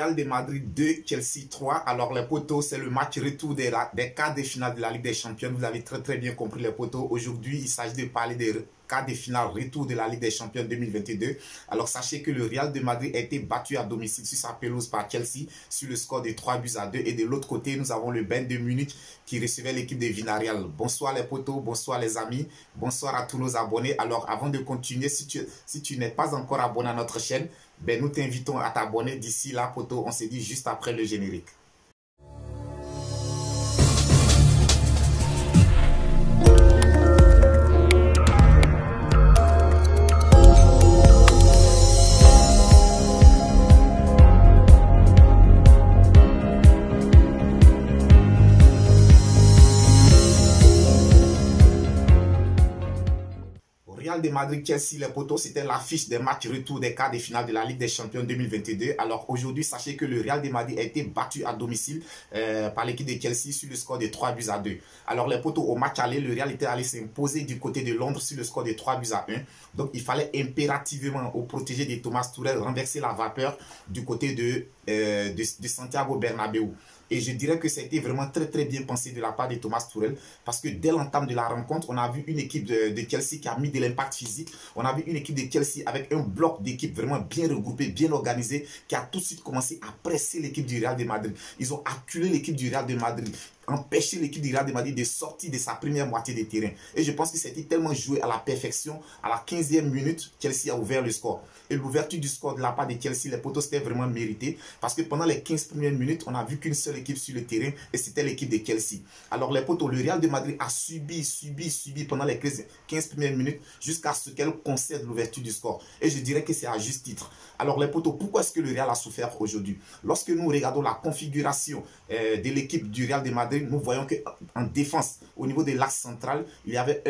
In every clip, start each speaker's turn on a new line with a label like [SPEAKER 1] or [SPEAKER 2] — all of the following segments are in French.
[SPEAKER 1] Real de Madrid 2, Chelsea 3. Alors les potos, c'est le match retour des quarts de finale de la Ligue des Champions. Vous avez très bien compris les potos. Aujourd'hui, il s'agit de parler des quarts de finale retour de la Ligue des Champions 2022. Alors sachez que le Real de Madrid a été battu à domicile sur sa pelouse par Chelsea sur le score de 3-2. Et de l'autre côté, nous avons le Bayern de Munich qui recevait l'équipe de Villarreal. Bonsoir les potos, bonsoir les amis, bonsoir à tous nos abonnés. Alors avant de continuer, si tu n'es pas encore abonné à notre chaîne, ben, nous t'invitons à t'abonner. D'ici là, poteau, on se dit juste après le générique. Real de Madrid, Chelsea, les potos, c'était l'affiche des matchs retour des quarts de finale de la Ligue des Champions 2022. Alors aujourd'hui, sachez que le Real de Madrid a été battu à domicile par l'équipe de Chelsea sur le score de 3-2. Alors les potos, au match aller, le Real était allé s'imposer du côté de Londres sur le score de 3-1. Donc il fallait impérativement au protégé de Thomas Tuchel renverser la vapeur du côté de Santiago Bernabéu. Et je dirais que ça a été vraiment très bien pensé de la part de Thomas Tuchel, parce que dès l'entame de la rencontre, on a vu une équipe de Chelsea qui a mis de l'impact physique. On a vu une équipe de Chelsea avec un bloc d'équipe vraiment bien regroupé, bien organisé, qui a tout de suite commencé à presser l'équipe du Real de Madrid. Ils ont acculé l'équipe du Real de Madrid, empêcher l'équipe du Real de Madrid de sortir de sa première moitié de terrain. Et je pense que c'était tellement joué à la perfection. À la 15e minute, Chelsea a ouvert le score. Et l'ouverture du score de la part de Chelsea, les potos, c'était vraiment mérité. Parce que pendant les 15 premières minutes, on a vu qu'une seule équipe sur le terrain et c'était l'équipe de Chelsea. Alors les potos, le Real de Madrid a subi pendant les 15 premières minutes jusqu'à ce qu'elle concède l'ouverture du score. Et je dirais que c'est à juste titre. Alors les potos, pourquoi est-ce que le Real a souffert aujourd'hui? Lorsque nous regardons la configuration de l'équipe du Real de Madrid, nous voyons qu'en défense, au niveau de l'axe central, il y avait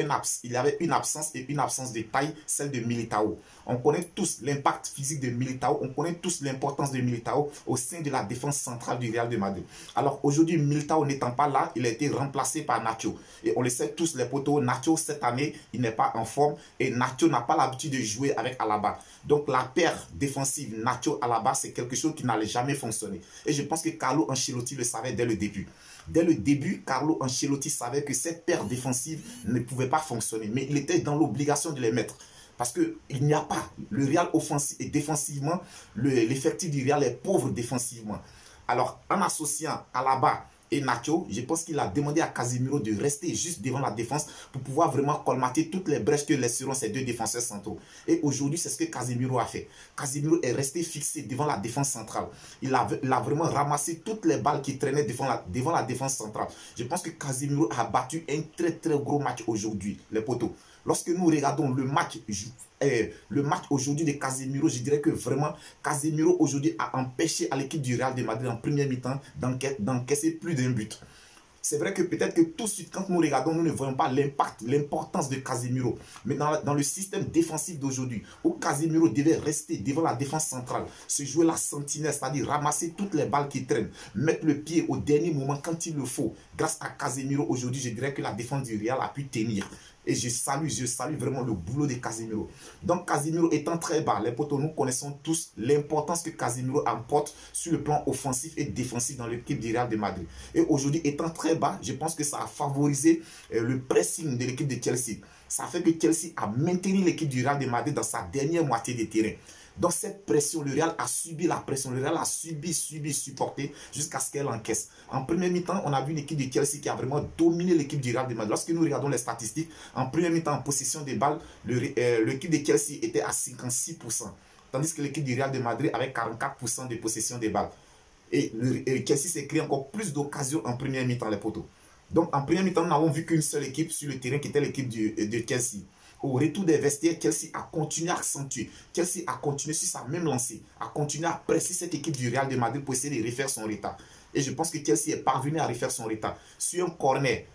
[SPEAKER 1] une absence de taille, celle de Militao. On connaît tous l'impact physique de Militao, on connaît tous l'importance de Militao au sein de la défense centrale du Real de Madrid. Alors aujourd'hui, Militao n'étant pas là, il a été remplacé par Nacho. Et on le sait tous les potos, Nacho cette année, il n'est pas en forme et Nacho n'a pas l'habitude de jouer avec Alaba. Donc la paire défensive Nacho-Alaba, c'est quelque chose qui n'allait jamais fonctionner. Et je pense que Carlo Ancelotti le savait dès le début. Dès le début, Carlo Ancelotti savait que cette paire défensive ne pouvait pas fonctionner. Mais il était dans l'obligation de les mettre. Parce qu'il n'y a pas, le Real offensif et défensivement, l'effectif du Real est pauvre défensivement. Alors, en associant Alaba et Nacho, je pense qu'il a demandé à Casemiro de rester juste devant la défense pour pouvoir vraiment colmater toutes les brèches que laisseront ces deux défenseurs centraux. Et aujourd'hui, c'est ce que Casemiro a fait. Casemiro est resté fixé devant la défense centrale. Il a vraiment ramassé toutes les balles qui traînaient devant la défense centrale. Je pense que Casemiro a battu un très gros match aujourd'hui, les potos. Lorsque nous regardons le match aujourd'hui de Casemiro, je dirais que vraiment Casemiro aujourd'hui a empêché à l'équipe du Real de Madrid en première mi-temps d'encaisser plus d'un but. C'est vrai que peut-être que tout de suite, quand nous regardons, nous ne voyons pas l'impact, l'importance de Casemiro. Mais dans le système défensif d'aujourd'hui, où Casemiro devait rester devant la défense centrale, se jouer la sentinelle, c'est-à-dire ramasser toutes les balles qui traînent, mettre le pied au dernier moment quand il le faut. Grâce à Casemiro, aujourd'hui, je dirais que la défense du Real a pu tenir. Et je salue vraiment le boulot de Casemiro. Donc Casemiro étant très bas, les potos, nous connaissons tous l'importance que Casemiro apporte sur le plan offensif et défensif dans l'équipe du Real de Madrid. Et aujourd'hui, étant très bas, je pense que ça a favorisé le pressing de l'équipe de Chelsea. Ça fait que Chelsea a maintenu l'équipe du Real de Madrid dans sa dernière moitié de terrain. Donc cette pression, le Real a subi la pression, le Real a supporté jusqu'à ce qu'elle encaisse. En première mi-temps, on a vu une équipe de Chelsea qui a vraiment dominé l'équipe du Real de Madrid. Lorsque nous regardons les statistiques, en première mi-temps, en possession des balles, l'équipe de Chelsea était à 56%. Tandis que l'équipe du Real de Madrid avait 44% de possession des balles. Et Chelsea s'est créé encore plus d'occasions en première mi-temps, les potos. Donc en première mi-temps, nous n'avons vu qu'une seule équipe sur le terrain qui était l'équipe de Chelsea. Au retour des vestiaires, Chelsea a continué à accentuer. Chelsea a continué sur sa même lancée, a continué à presser cette équipe du Real de Madrid pour essayer de refaire son retard. Et je pense que Chelsea est parvenu à refaire son retard. Sur un corner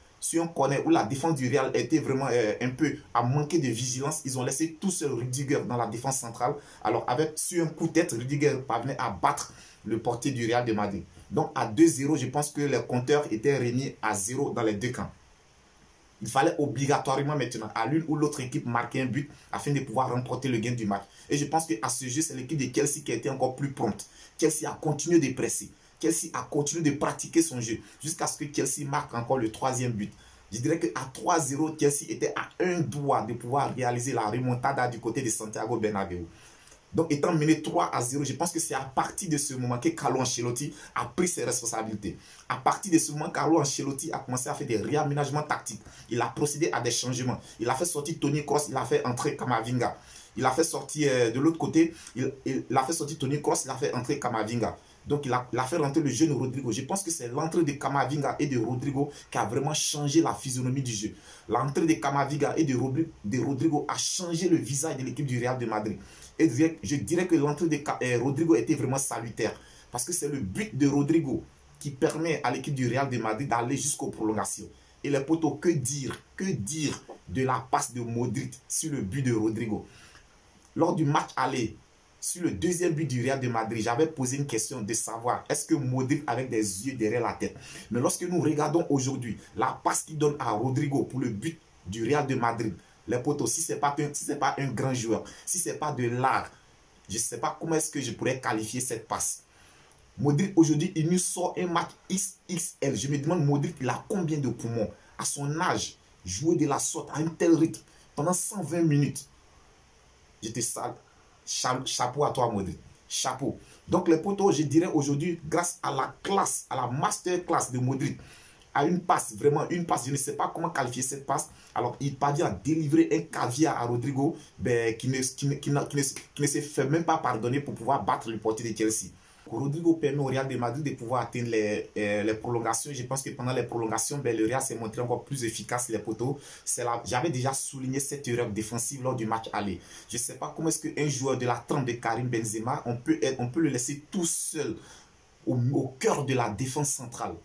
[SPEAKER 1] où la défense du Real était vraiment un peu à manquer de vigilance, ils ont laissé tout seul Rudiger dans la défense centrale. Alors sur un coup de tête, Rudiger parvenait à battre le portier du Real de Madrid. Donc à 2-0, je pense que les compteurs étaient remis à 0 dans les deux camps. Il fallait obligatoirement maintenant à l'une ou l'autre équipe marquer un but afin de pouvoir remporter le gain du match. Et je pense qu'à ce jeu, c'est l'équipe de Chelsea qui a été encore plus prompte. Chelsea a continué de presser. Chelsea a continué de pratiquer son jeu jusqu'à ce que Chelsea marque encore le troisième but. Je dirais qu'à 3-0, Chelsea était à un doigt de pouvoir réaliser la remontada du côté de Santiago Bernabéu. Donc, étant mené 3-0, je pense que c'est à partir de ce moment que Carlo Ancelotti a pris ses responsabilités. À partir de ce moment, Carlo Ancelotti a commencé à faire des réaménagements tactiques. Il a procédé à des changements. Il a fait sortir Toni Kroos, il a fait entrer Camavinga. Il a fait sortir de l'autre côté, il a fait sortir Toni Kroos, il a fait entrer Camavinga. Donc, il a fait rentrer le jeune Rodrigo. Je pense que c'est l'entrée de Camavinga et de Rodrigo qui a vraiment changé la physionomie du jeu. L'entrée de Camavinga et de Rodrigo a changé le visage de l'équipe du Real de Madrid. Et je dirais que l'entrée de Rodrigo était vraiment salutaire. Parce que c'est le but de Rodrigo qui permet à l'équipe du Real de Madrid d'aller jusqu'aux prolongations. Et les potos, que dire de la passe de Modric sur le but de Rodrigo. Lors du match aller, sur le deuxième but du Real de Madrid, j'avais posé une question de savoir est-ce que Modric avait des yeux derrière la tête. Mais lorsque nous regardons aujourd'hui la passe qu'il donne à Rodrigo pour le but du Real de Madrid, les potos, si ce n'est pas un grand joueur, si ce n'est pas de l'art, je ne sais pas comment est-ce que je pourrais qualifier cette passe. Modric aujourd'hui, il nous sort un match XXL. Je me demande, Modric, il a combien de poumons? À son âge, jouer de la sorte à un tel rythme pendant 120 minutes. Je te salue. Chapeau à toi, Modric. Chapeau. Donc, les potos, je dirais aujourd'hui, grâce à la classe, à la masterclass de Modric, à une passe, vraiment une passe, je ne sais pas comment qualifier cette passe. Alors, il parvient à délivrer un caviar à Rodrigo qui ne se fait même pas pardonner pour pouvoir battre le portier de Chelsea. Rodrigo permet au Real de Madrid de pouvoir atteindre les prolongations. Je pense que pendant les prolongations, le Real s'est montré encore plus efficace, les poteaux. J'avais déjà souligné cette erreur défensive lors du match aller. Je ne sais pas comment est-ce qu'un joueur de la trempe de Karim Benzema, on peut le laisser tout seul au cœur de la défense centrale.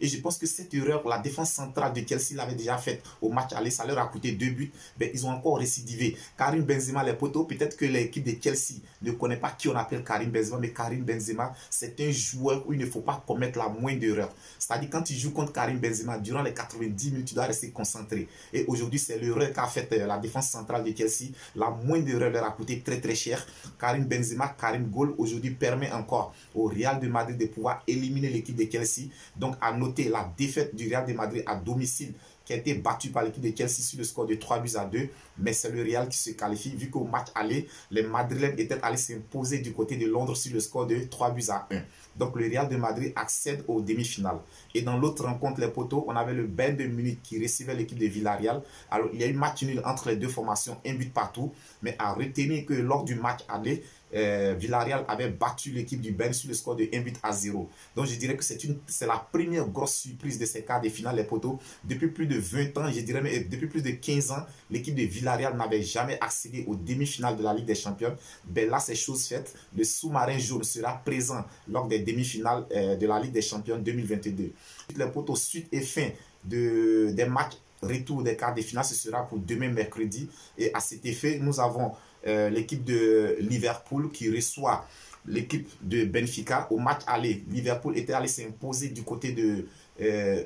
[SPEAKER 1] Et je pense que cette erreur, la défense centrale de Chelsea l'avait déjà faite au match aller. Ça leur a coûté 2 buts. Ben, ils ont encore récidivé. Karim Benzema, les poteaux, peut-être que l'équipe de Chelsea ne connaît pas qui on appelle Karim Benzema. Mais Karim Benzema, c'est un joueur où il ne faut pas commettre la moindre erreur. C'est-à-dire quand tu joues contre Karim Benzema, durant les 90 minutes, tu dois rester concentré. Et aujourd'hui, c'est l'erreur qu'a faite la défense centrale de Chelsea. La moindre erreur leur a coûté très très cher. Karim Benzema, Karim Goal, aujourd'hui permet encore au Real de Madrid de pouvoir éliminer l'équipe de Chelsea. Donc, à noter la défaite du Real de Madrid à domicile qui a été battue par l'équipe de Chelsea sur le score de 3-2. Mais c'est le Real qui se qualifie vu qu'au match aller, les Madrilènes étaient allés s'imposer du côté de Londres sur le score de 3-1. Donc le Real de Madrid accède aux demi-finales. Et dans l'autre rencontre, les poteaux, on avait le Bayern de Munich qui recevait l'équipe de Villarreal. Alors il y a eu match nul entre les deux formations, un but partout. Mais à retenir que lors du match aller, Villarreal avait battu l'équipe du Bayern sur le score de 1-0. Donc je dirais que c'est la première grosse surprise de ces quarts de finale, les poteaux. Depuis plus de 20 ans, je dirais même depuis plus de 15 ans, l'équipe de Villarreal n'avait jamais accédé aux demi-finales de la Ligue des Champions. Ben là, c'est chose faite. Le sous-marin jaune sera présent lors des demi-finales de la Ligue des Champions 2022. Les poteaux, suite et fin des matchs retour des quarts de finale, ce sera pour demain mercredi. Et à cet effet, nous avons l'équipe de Liverpool qui reçoit l'équipe de Benfica. Au match aller, Liverpool était allé s'imposer du côté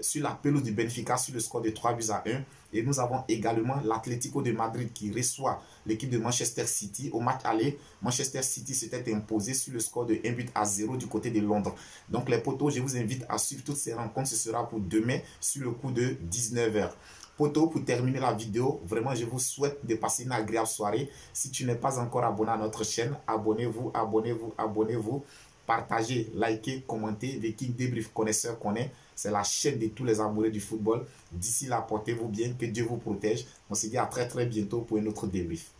[SPEAKER 1] sur la pelouse du Benfica sur le score de 3-1. Et nous avons également l'Atlético de Madrid qui reçoit l'équipe de Manchester City. Au match aller, Manchester City s'était imposé sur le score de 1-0 du côté de Londres. Donc les potos, je vous invite à suivre toutes ces rencontres. Ce sera pour demain sur le coup de 19 h. Potos, pour terminer la vidéo, vraiment je vous souhaite de passer une agréable soirée. Si tu n'es pas encore abonné à notre chaîne, abonnez-vous, abonnez-vous, abonnez-vous. Partagez, likez, commentez. Viking Débrief Connaisseur connaît. C'est la chaîne de tous les amoureux du football. D'ici là, portez-vous bien, que Dieu vous protège. On se dit à très très bientôt pour un autre débrief.